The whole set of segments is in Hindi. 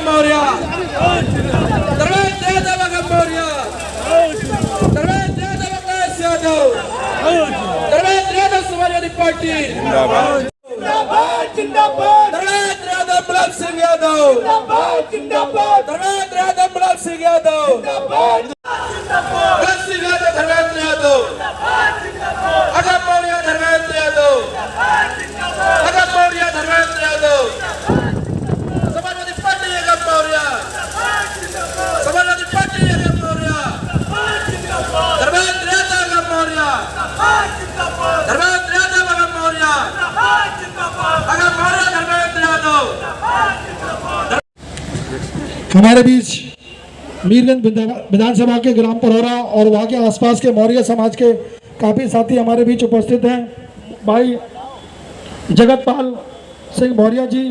मौर्य, धर्मेंद्र यादव मौर्य, धर्मेंद्र यादव अखिलेश यादव, धर्मेंद्र यादव समाजवादी पार्टी जिंदाबाद जिंदाबाद, धर्मेंद्र यादव मुलायम सिंह यादव जिंदाबाद जिंदाबाद, धर्मेंद्र यादव मुलायम सिंह यादव जिंदाबाद जिंदाबाद, मुलायम सिंह यादव धर्मेंद्र यादव अगर मौर्य धर्मेंद्र यादव अगर मौर्य धर्मेंद्र यादव, समाजवादी पार्टी अगर मौर्य, समाजवादी पार्टी अगर मौर्य, धर्मेंद्र यादव अगर मौर्य, धर्मेंद्र यादव अगर मौर्य, अगर मौर्य धर्मेंद्र यादव। हमारे बीच मीरगंज विधानसभा के ग्राम परोरा और वहाँ के आसपास के मौर्य समाज के काफ़ी साथी हमारे बीच उपस्थित हैं। भाई जगतपाल सिंह मौर्य जी,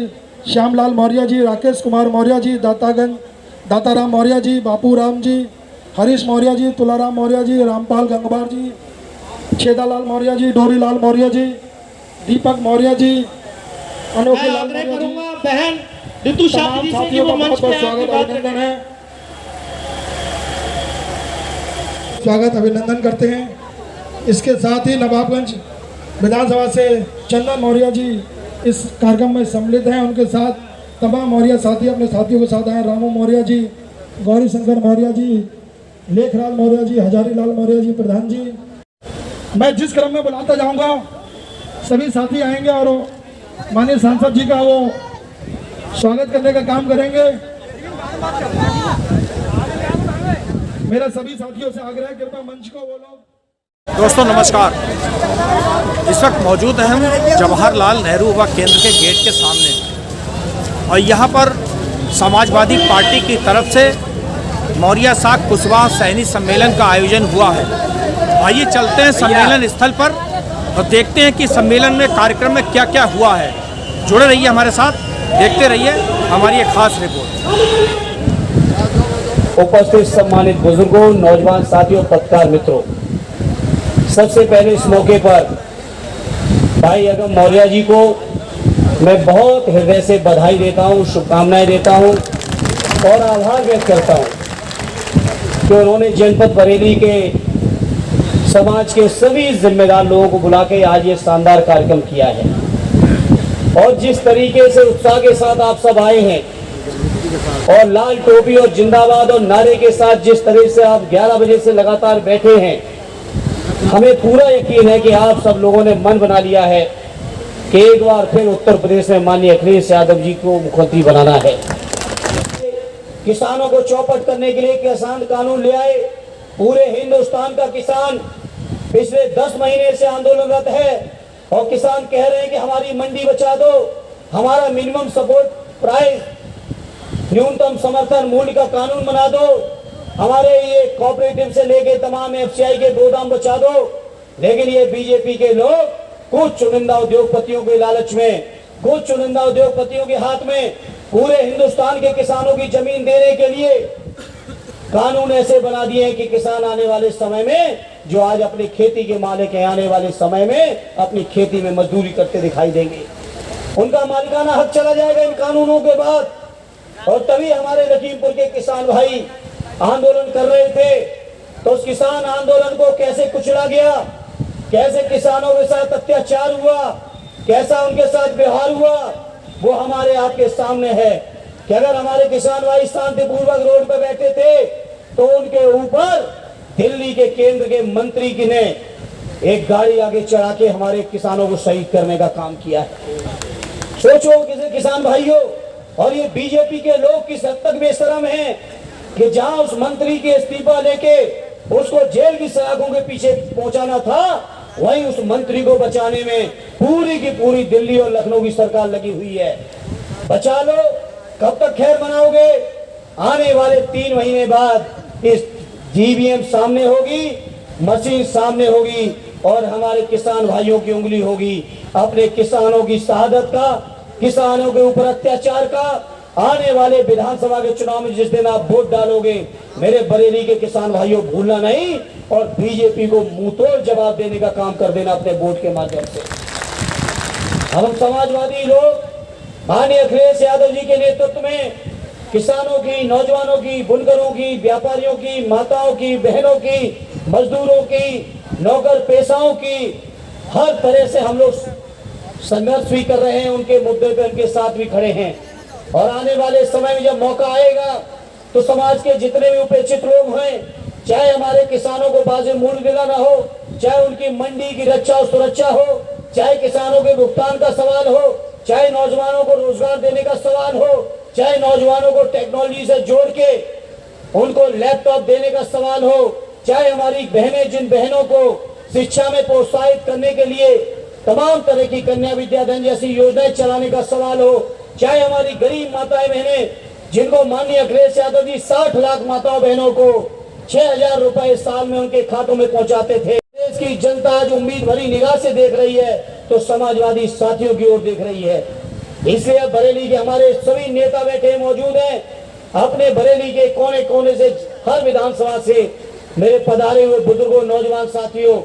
श्यामलाल मौर्य जी, राकेश कुमार मौर्य जी, दाताराम मौर्य जी, बापू राम जी, हरीश मौर्य जी, तुलाराम मौर्य जी, रामपाल गंगवार जी, छेदालाल मौर्य जी, डोरीलाल मौर्य जी, दीपक मौर्य जी, अनोखे लाल मौर्य जी, बहन ऋतु शादी साथियों का बहुत बहुत स्वागत अभिनंदन है, स्वागत अभिनंदन करते हैं। इसके साथ ही नवाबगंज विधानसभा से चंदन मौर्य जी इस कार्यक्रम में सम्मिलित हैं। उनके साथ तमाम मौर्य साथी अपने साथियों के साथ आए। रामू मौर्य जी, गौरी शंकर मौर्य जी, लेखराज मौर्य जी, हजारी लाल मौर्य जी, प्रधान जी। मैं जिस क्रम में बुलाता जाऊंगा सभी साथी आएंगे और माननीय सांसद जी का वो स्वागत करने का काम करेंगे। मेरा सभी साथियों से आग्रह है कृपया मंच को वो लोग। दोस्तों नमस्कार, इस वक्त मौजूद हैं हम जवाहरलाल नेहरू युवा केंद्र के गेट के सामने और यहाँ पर समाजवादी पार्टी की तरफ से मौर्य साख कुशवाहा सैनिक सम्मेलन का आयोजन हुआ है। आइए चलते हैं सम्मेलन स्थल पर और देखते हैं कि सम्मेलन में कार्यक्रम में क्या क्या हुआ है। जुड़े रहिए हमारे साथ, देखते रहिए हमारी एक खास रिपोर्ट। उपस्थित सम्मानित बुजुर्गों, नौजवान साथियों, पत्रकार मित्रों, सबसे पहले इस मौके पर भाई अगम मौर्य जी को मैं बहुत हृदय से बधाई देता हूं, शुभकामनाएं देता हूं और आभार व्यक्त करता हूं कि उन्होंने जनपद बरेली के समाज के सभी जिम्मेदार लोगों को बुला के आज ये शानदार कार्यक्रम किया है। और जिस तरीके से उत्साह के साथ आप सब आए हैं और लाल टोपी और जिंदाबाद और नारे के साथ जिस तरह से आप 11 बजे से लगातार बैठे हैं, हमें पूरा यकीन है कि आप सब लोगों ने मन बना लिया है कि एक बार फिर उत्तर प्रदेश में माननीय अखिलेश यादव जी को मुख्यमंत्री बनाना है। किसानों को चौपट करने के लिए किसान कानून ले आए। पूरे हिंदुस्तान का किसान पिछले 10 महीने से आंदोलनरत है और किसान कह रहे हैं कि हमारी मंडी बचा दो, हमारा मिनिमम सपोर्ट प्राइस, न्यूनतम समर्थन मूल्य का कानून बना दो, हमारे ये कोऑपरेटिव से लेके तमाम एफसीआई के गोदाम बचा दो। लेकिन ये बीजेपी के लोग कुछ चुनिंदा उद्योगपतियों के लालच में, कुछ चुनिंदा उद्योगपतियों के हाथ में पूरे हिंदुस्तान के किसानों की जमीन देने के लिए कानून ऐसे बना दिए हैं कि किसान आने वाले समय में, जो आज अपनी खेती के मालिक हैं, आने वाले समय में अपनी खेती में मजदूरी करते दिखाई देंगे। उनका मालिकाना हक चला जाएगा इन कानूनों के बाद। और तभी हमारे लखीमपुर के किसान भाई आंदोलन कर रहे थे, तो उस किसान आंदोलन को कैसे कुचला गया, कैसे किसानों के साथ अत्याचार हुआ, कैसा उनके साथ व्यवहार हुआ, वो हमारे आपके सामने है। कि अगर हमारे किसान भाई शांतिपूर्वक रोड पर बैठे थे तो उनके ऊपर दिल्ली के केंद्र के मंत्री की ने एक गाड़ी आगे चढ़ा के हमारे किसानों को शहीद करने का काम किया है। सोचो किसी किसान भाइयों, और ये बीजेपी के लोग किस हद तक बेशरम हैं कि जहां उस मंत्री के इस्तीफा लेके उसको जेल की सलाखों के पीछे पहुंचाना था, वहीं उस मंत्री को बचाने में पूरी की पूरी दिल्ली और लखनऊ की सरकार लगी हुई है। बचा लो, कब तक खैर मनाओगे? आने वाले 3 महीने बाद इस जीवीएम सामने होगी, मशीन सामने होगी और हमारे किसान भाइयों की उंगली होगी अपने किसानों की शहादत का, किसानों के ऊपर अत्याचार का। आने वाले विधानसभा के चुनाव में जिस दिन आप वोट डालोगे, मेरे बरेली के किसान भाइयों भूलना नहीं और बीजेपी को मुंहतोड़ जवाब देने का काम कर देना अपने वोट के माध्यम से। हम समाजवादी लोग माननीय अखिलेश यादव जी के नेतृत्व में किसानों की, नौजवानों की, बुनकरों की, व्यापारियों की, माताओं की, बहनों की, मजदूरों की, नौकर पेशाओं की, हर तरह से हम लोग संघर्ष भी कर रहे हैं, उनके मुद्दे पे उनके साथ भी खड़े हैं। और आने वाले समय में जब मौका आएगा तो समाज के जितने भी उपेक्षित लोग हैं, चाहे हमारे किसानों को बाज़ मूल्य दिलाना हो, चाहे उनकी मंडी की रक्षा और सुरक्षा हो, चाहे किसानों के भुगतान का सवाल हो, चाहे नौजवानों को रोजगार देने का सवाल हो, चाहे नौजवानों को टेक्नोलॉजी से जोड़ के उनको लैपटॉप देने का सवाल हो, चाहे हमारी बहनें, जिन बहनों को शिक्षा में प्रोत्साहित करने के लिए तमाम तरह की कन्या विद्याधन जैसी योजनाएं चलाने का सवाल हो, चाहे हमारी गरीब माताएं बहनें जिनको माननीय अखिलेश यादव जी 60 लाख माताओं बहनों को 6,000 रुपए साल में उनके खातों में पहुंचाते थे। देश की जनता आज उम्मीद भरी निगाह से देख रही है तो समाजवादी साथियों की ओर देख रही है। इसलिए बरेली के हमारे सभी नेता बैठे मौजूद हैं। अपने बरेली के कोने कोने से, हर विधानसभा से मेरे पधारे हुए बुजुर्गों, नौजवान साथियों,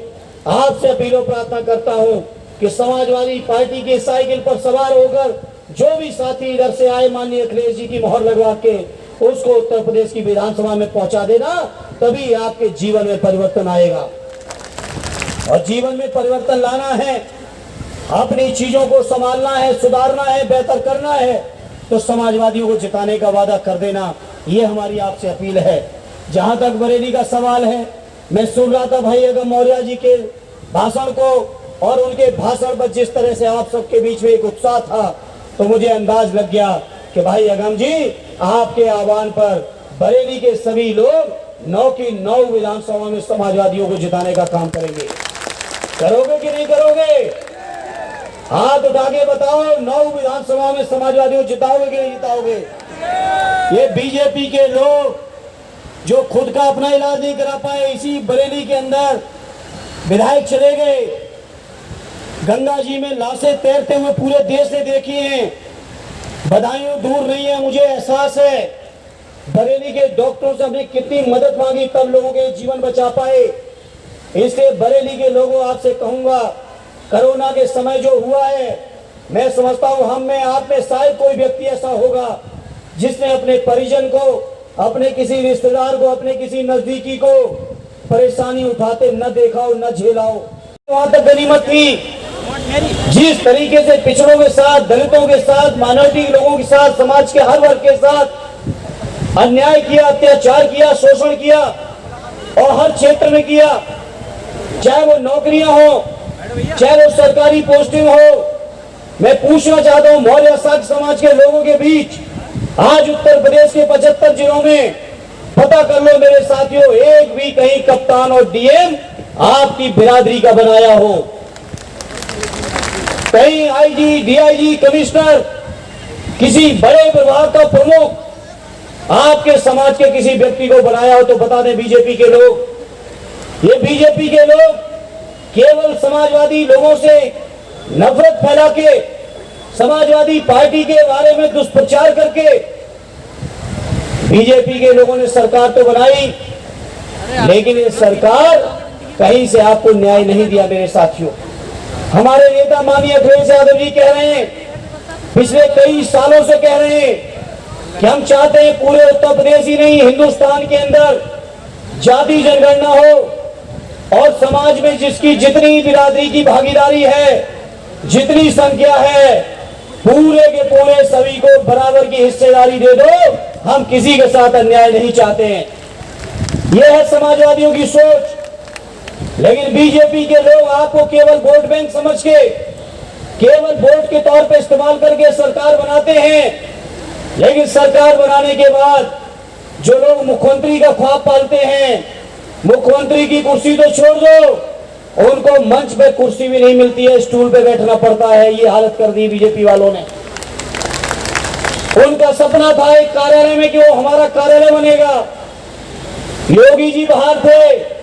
आपसे अपील और प्रार्थना करता हूं कि समाजवादी पार्टी की साइकिल पर सवार होकर जो भी साथी इधर से आए, माननीय अखिलेश जी की मोहर लगवा के उसको उत्तर प्रदेश की विधानसभा में पहुंचा देना, तभी आपके जीवन में परिवर्तन आएगा। और जीवन में परिवर्तन लाना है, अपनी चीजों को संभालना है, सुधारना है, बेहतर करना है, तो समाजवादियों को जिताने का वादा कर देना, ये हमारी आपसे अपील है। जहां तक बरेली का सवाल है, मैं सुन रहा था भाई अगम मौर्य जी के भाषण को, और उनके भाषण पर जिस तरह से आप सबके बीच में एक उत्साह था, तो मुझे अंदाज लग गया कि भाई अगम जी, आपके आह्वान पर बरेली के सभी लोग 9 की 9 विधानसभा में समाजवादियों को जिताने का काम करेंगे। करोगे कि नहीं करोगे? हाथ उठा के बताओ, 9 विधानसभा में समाजवादियों को जिताओगे कि नहीं जिताओगे? ये बीजेपी के लोग जो खुद का अपना इलाज नहीं करा पाए, इसी बरेली के अंदर विधायक चले गए, गंगा जी में लाशें तैरते हुए पूरे देश ने देखी हैं। बधाइयों दूर नहीं है, मुझे एहसास है बरेली के डॉक्टरों से हमने कितनी मदद मांगी तब लोगों के जीवन बचा पाए। इसलिए बरेली के लोगों, आपसे कहूंगा, कोरोना के समय जो हुआ है, मैं समझता हूं हम में, आप में शायद कोई व्यक्ति ऐसा होगा जिसने अपने परिजन को, अपने किसी रिश्तेदार को, अपने किसी नजदीकी को परेशानी उठाते न देखा हो, न झेला हो। वहां तक गनीमत थी। जिस तरीके से पिछड़ों के साथ, दलितों के साथ, माइनॉरिटी लोगों के साथ, समाज के हर वर्ग के साथ अन्याय किया, अत्याचार किया, शोषण किया, और हर क्षेत्र में किया, चाहे वो नौकरियां हो, चाहे वो सरकारी पोस्टिंग हो। मैं पूछना चाहता हूं मौर्य समाज के लोगों के बीच, आज उत्तर प्रदेश के 75 जिलों में पता कर लो मेरे साथियों, एक भी कहीं कप्तान और डीएम आपकी बिरादरी का बनाया हो, कहीं आईजी, डीआईजी, कमिश्नर, किसी बड़े विभाग का प्रमुख आपके समाज के किसी व्यक्ति को बनाया हो तो बता दें बीजेपी के लोग। ये बीजेपी के लोग केवल समाजवादी लोगों से नफरत फैला के, समाजवादी पार्टी के बारे में दुष्प्रचार करके, बीजेपी के लोगों ने सरकार तो बनाई, लेकिन ये सरकार कहीं से आपको न्याय नहीं दिया मेरे साथियों। हमारे नेता माननीय अखिलेश यादव जी कह रहे हैं, पिछले कई सालों से कह रहे हैं कि हम चाहते हैं पूरे उत्तर प्रदेश ही नहीं, हिंदुस्तान के अंदर जाति जनगणना हो और समाज में जिसकी जितनी बिरादरी की भागीदारी है, जितनी संख्या है, पूरे के पूरे सभी को बराबर की हिस्सेदारी दे दो। हम किसी के साथ अन्याय नहीं चाहते हैं, यह है समाजवादियों की सोच। लेकिन बीजेपी के लोग आपको केवल वोट बैंक समझ के, केवल वोट के तौर पे इस्तेमाल करके सरकार बनाते हैं। लेकिन सरकार बनाने के बाद जो लोग मुख्यमंत्री का ख्वाब पालते हैं, मुख्यमंत्री की कुर्सी तो छोड़ दो, उनको मंच पे कुर्सी भी नहीं मिलती है, स्टूल पे बैठना पड़ता है। ये हालत कर दी बीजेपी वालों ने। उनका सपना था एक कार्यालय में कि वो हमारा कार्यालय बनेगा। योगी जी बाहर थे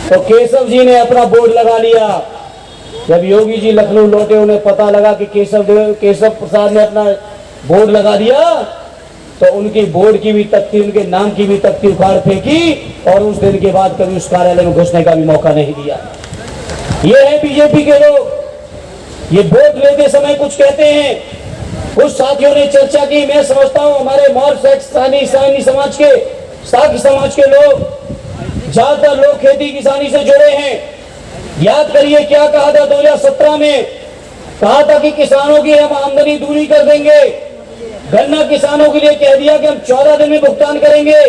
तो केशव जी ने अपना बोर्ड लगा लिया। जब योगी जी लखनऊ लौटे, उन्हें पता लगा कि केशव प्रसाद ने अपना बोर्ड लगा दिया, तो उनकी बोर्ड की भी तख्ती, उनके नाम की भी तख्ती उखाड़ फेंकी, और उस दिन के बाद कभी उस कार्यालय में घुसने का भी मौका नहीं दिया। ये है बीजेपी के लोग। ये वोट लेते समय कुछ कहते हैं, कुछ साथियों ने चर्चा की, मैं समझता हूं हमारे मौर्य सैनी समाज के साकी समाज के लोग ज्यादातर लोग खेती किसानी से जुड़े हैं। याद करिए क्या कहा था 2017 में, कहा था कि किसानों की हम आमदनी दूरी कर देंगे। गन्ना किसानों के लिए कह दिया कि हम 14 दिन में भुगतान करेंगे।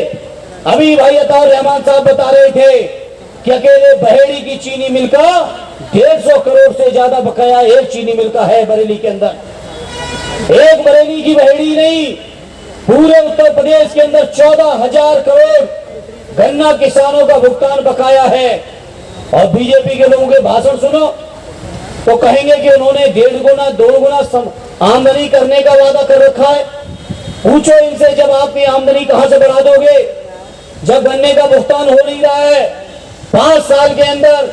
अभी भाई अताउर रहमान साहब बता रहे थे कि अकेले बहेड़ी की चीनी मिल का 150 करोड़ से ज्यादा बकाया एक चीनी मिल का है बरेली के अंदर। एक बरेली की बहेड़ी नहीं, पूरे उत्तर प्रदेश के अंदर 14,000 करोड़ गन्ना किसानों का भुगतान बकाया है। और बीजेपी के लोगों के भाषण सुनो तो कहेंगे कि उन्होंने 1.5 गुना 2 गुना आमदनी करने का वादा कर रखा है। पूछो इनसे, जब आपकी आमदनी कहां से बढ़ा दोगे, जब गन्ने का भुगतान हो नहीं रहा है। 5 साल के अंदर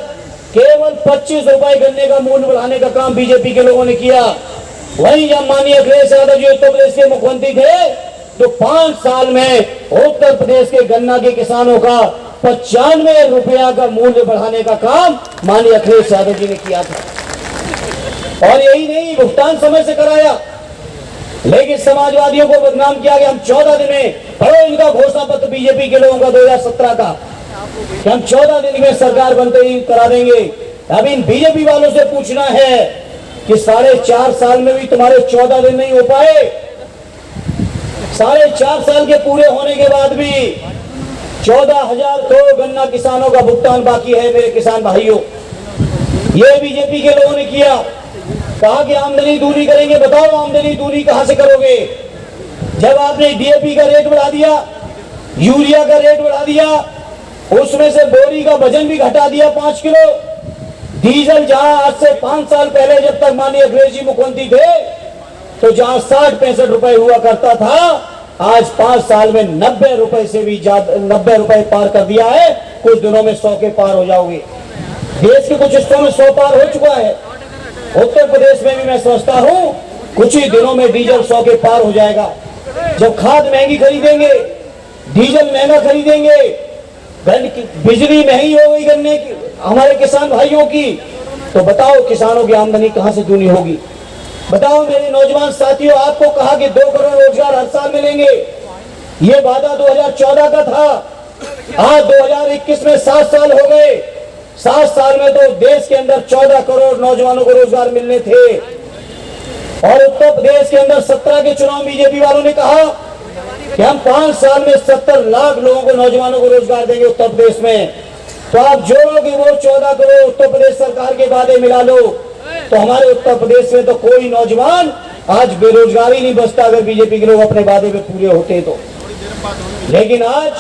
केवल 25 रुपए गन्ने का मूल्य बढ़ाने का काम बीजेपी के लोगों ने किया। वहीं जब माननीय अखिलेश यादव जी उत्तर प्रदेश के मुख्यमंत्री थे तो 5 साल में उत्तर प्रदेश के गन्ना के किसानों का 95 रुपया का मूल्य बढ़ाने का काम माननीय अखिलेश यादव जी ने किया था। और यही नहीं, भुगतान समय से कराया। लेकिन समाजवादियों को बदनाम किया कि हम 14 दिन में, पढ़ो इनका घोषणा पत्र बीजेपी के लोगों का 2017 का, कि हम 14 दिन में सरकार बनते ही करा देंगे। अब इन बीजेपी वालों से पूछना है कि 4.5 साल में भी तुम्हारे 14 दिन नहीं हो पाए। 4.5 साल के पूरे होने के बाद भी 14,000 करोड़ गन्ना किसानों का भुगतान बाकी है। मेरे किसान भाइयों, ये बीजेपी के लोगों ने किया। कहा कि आमदनी दूरी करेंगे। बताओ आमदनी दूरी कहां से करोगे, जब आपने डीएपी का रेट बढ़ा दिया, यूरिया का रेट बढ़ा दिया, उसमें से बोरी का वजन भी घटा दिया 5 किलो। डीजल जहां आज से 5 साल पहले जब तक माननीय अखिलेश जी मुख्यमंत्री थे तो जहां 60-65 रुपए हुआ करता था, आज 5 साल में 90 रुपए से भी ज्यादा, 90 रुपए पार कर दिया है। कुछ दिनों में 100 के पार हो जाओगे। देश के कुछ हिस्सों में 100 पार हो चुका है। उत्तर प्रदेश में भी मैं समझता हूं कुछ ही दिनों में डीजल 100 के पार हो जाएगा। जब खाद महंगी खरीदेंगे, डीजल महंगा खरीदेंगे, बिजली महंगी हो गई गन्ने की हमारे किसान भाइयों की, तो बताओ किसानों की आमदनी कहां से दूनी होगी। बताओ मेरे नौजवान साथियों, आपको कहा कि 2 करोड़ रोजगार हर साल मिलेंगे, ये वादा 2014 का था। आज 2021 में 7 साल हो गए। 7 साल में तो देश के अंदर 14 करोड़ नौजवानों को रोजगार मिलने थे। और उत्तर प्रदेश के अंदर 17 के चुनाव बीजेपी वालों ने कहा कि हम 5 साल में 70 लाख लोगों को, नौजवानों को रोजगार देंगे उत्तर प्रदेश में। तो आप जोड़ो कि वो 14 करोड़ उत्तर प्रदेश सरकार के वादे मिला लो, तो हमारे उत्तर प्रदेश में तो कोई नौजवान आज बेरोजगार ही नहीं बचता अगर बीजेपी के लोग अपने वादे में पूरे होते तो। लेकिन आज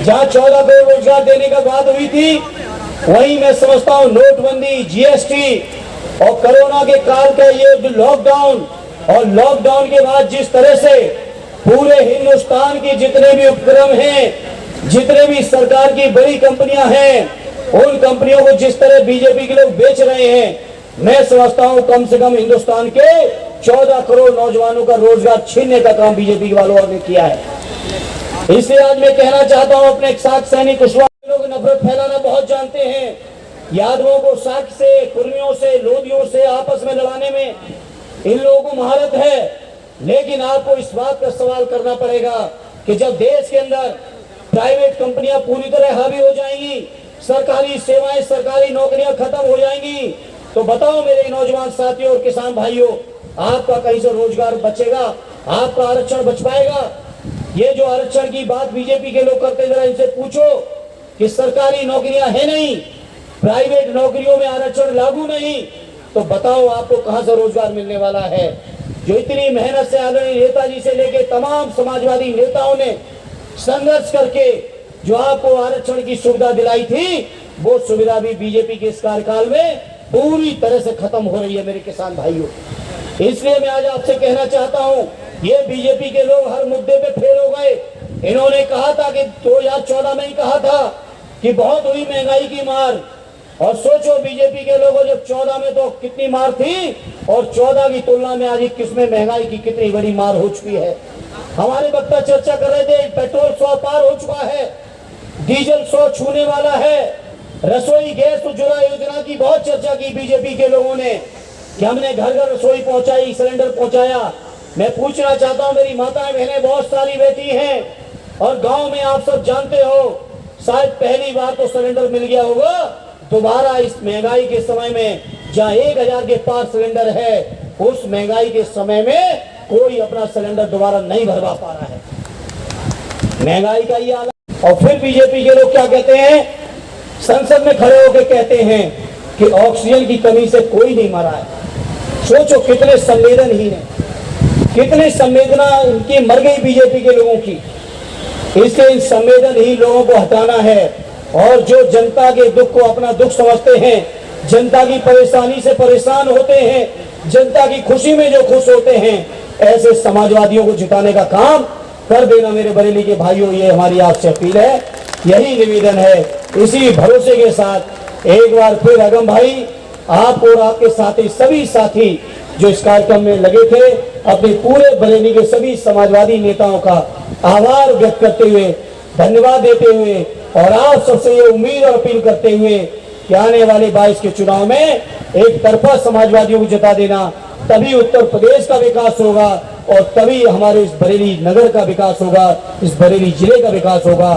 जहां 14 करोड़ रोजगार देने का बात हुई थी, वहीं मैं समझता हूं नोटबंदी, जीएसटी और कोरोना के काल का ये जो लॉकडाउन, और लॉकडाउन के बाद जिस तरह से पूरे हिंदुस्तान के जितने भी उपक्रम हैं, जितने भी सरकार की बड़ी कंपनियां हैं, उन कंपनियों को जिस तरह बीजेपी के लोग बेच रहे हैं, मैं समझता हूं कम से कम हिंदुस्तान के 14 करोड़ नौजवानों का रोजगार छीनने का काम बीजेपी वालों ने किया है। इसलिए आज मैं कहना चाहता हूं अपने साथ सैनिक कुशवाहा लोग नफरत फैलाना बहुत जानते हैं। यादवों को साख से, कुर्मियों से, लोधियों से आपस में लड़ाने में इन लोगों को महारत है। लेकिन आपको इस बात का सवाल करना पड़ेगा कि जब देश के अंदर प्राइवेट कंपनियां पूरी तरह हावी हो जाएंगी, सरकारी सेवाएं, सरकारी नौकरियां खत्म हो जाएंगी, तो बताओ मेरे नौजवान साथियों और किसान भाइयों, आपका कहीं से रोजगार बचेगा? आपका आरक्षण बच पाएगा? ये जो आरक्षण की बात बीजेपी के लोग करते, जरा इनसे पूछो कि सरकारी नौकरियां है नहीं, प्राइवेट नौकरियों में आरक्षण लागू नहीं, तो बताओ आपको कहां से रोजगार मिलने वाला है? जो इतनी मेहनत से आदरणीय नेताजी से लेके तमाम समाजवादी नेताओं ने संघर्ष करके जो आपको आरक्षण की सुविधा दिलाई थी, वो सुविधा भी बीजेपी के इस कार्यकाल में पूरी तरह से खत्म हो रही है मेरे किसान भाइयों। इसलिए मैं आज आपसे कहना चाहता हूं, ये बीजेपी के लोग हर मुद्दे पे फेल हो गए। इन्होंने कहा था कि 2014 में ही कहा था कि बहुत हुई महंगाई की मार, और सोचो बीजेपी के लोगों जब 14 में तो कितनी मार थी, और 14 की तुलना में आज 21 में महंगाई की कितनी बड़ी मार हो चुकी है। हमारे वक्ता चर्चा कर रहे थे, पेट्रोल 100 पार हो चुका है, डीजल 100 छूने वाला है, रसोई गैस उज्ज्वला योजना की बहुत चर्चा की बीजेपी के लोगों ने कि हमने घर घर रसोई पहुंचाई, सिलेंडर पहुंचाया। मैं पूछना चाहता हूं, मेरी माताएं बहनें बहुत सारी बैठी हैं और गांव में आप सब जानते हो, शायद पहली बार तो सिलेंडर मिल गया होगा, दोबारा इस महंगाई के समय में जहां 1000 के पार सिलेंडर है, उस महंगाई के समय में कोई अपना सिलेंडर दोबारा नहीं भरवा पा रहा है। महंगाई का ये हालत। और फिर बीजेपी के लोग क्या कहते हैं, संसद में खड़े होकर कहते हैं कि ऑक्सीजन की कमी से कोई नहीं मरा है। सोचो कितने संवेदनहीन है, कितनी संवेदना इनकी मर गई बीजेपी के लोगों की। इसलिए इन संवेदनहीन लोगों को हटाना है और जो जनता के दुख को अपना दुख समझते हैं, जनता की परेशानी से परेशान होते हैं, जनता की खुशी में जो खुश होते हैं, ऐसे समाजवादियों को जिताने का काम कर देना मेरे बरेली के भाइयों। ये हमारी आपसे अपील है, यही निवेदन है। इसी भरोसे के साथ एक बार फिर अगम भाई, आप और आपके साथी सभी साथी जो इस कार्यक्रम में लगे थे, अपने पूरे बरेली के सभी समाजवादी नेताओं का आभार व्यक्त करते हुए, धन्यवाद देते हुए और आप सबसे ये उम्मीद और अपील करते हुए कि आने वाले 22 के चुनाव में एक तरफा समाजवादियों को जिता देना, तभी उत्तर प्रदेश का विकास होगा और तभी हमारे इस बरेली नगर का विकास होगा, इस बरेली जिले का विकास होगा।